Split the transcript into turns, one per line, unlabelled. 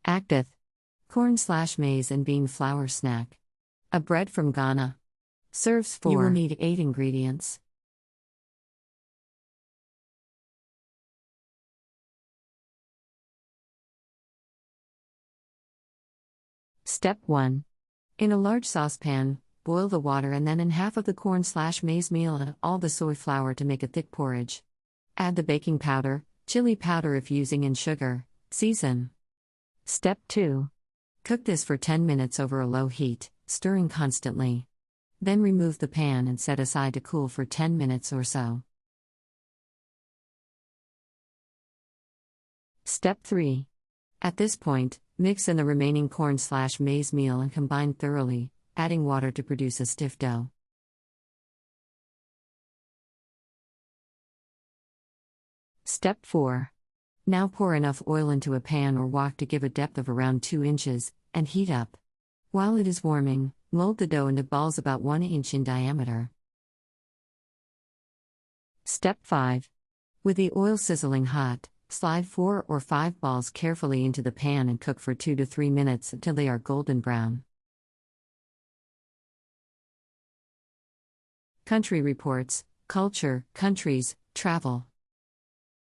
Akpith. Corn/maize and bean flour snack. A bread from Ghana. Serves 4. You will need 8 ingredients. Step 1. In a large saucepan, boil the water and then in half of the corn/maize meal and all the soy flour to make a thick porridge. Add the baking powder, chili powder if using, and sugar. Season. Step 2. Cook this for 10 minutes over a low heat, stirring constantly. Then remove the pan and set aside to cool for 10 minutes or so. Step 3. At this point, mix in the remaining corn/maize meal and combine thoroughly, adding water to produce a stiff dough. Step 4. Now pour enough oil into a pan or wok to give a depth of around 2 inches, and heat up. While it is warming, mold the dough into balls about 1 inch in diameter. Step 5. With the oil sizzling hot, slide 4 or 5 balls carefully into the pan and cook for 2 to 3 minutes until they are golden brown. Country Reports, Culture, Countries, Travel.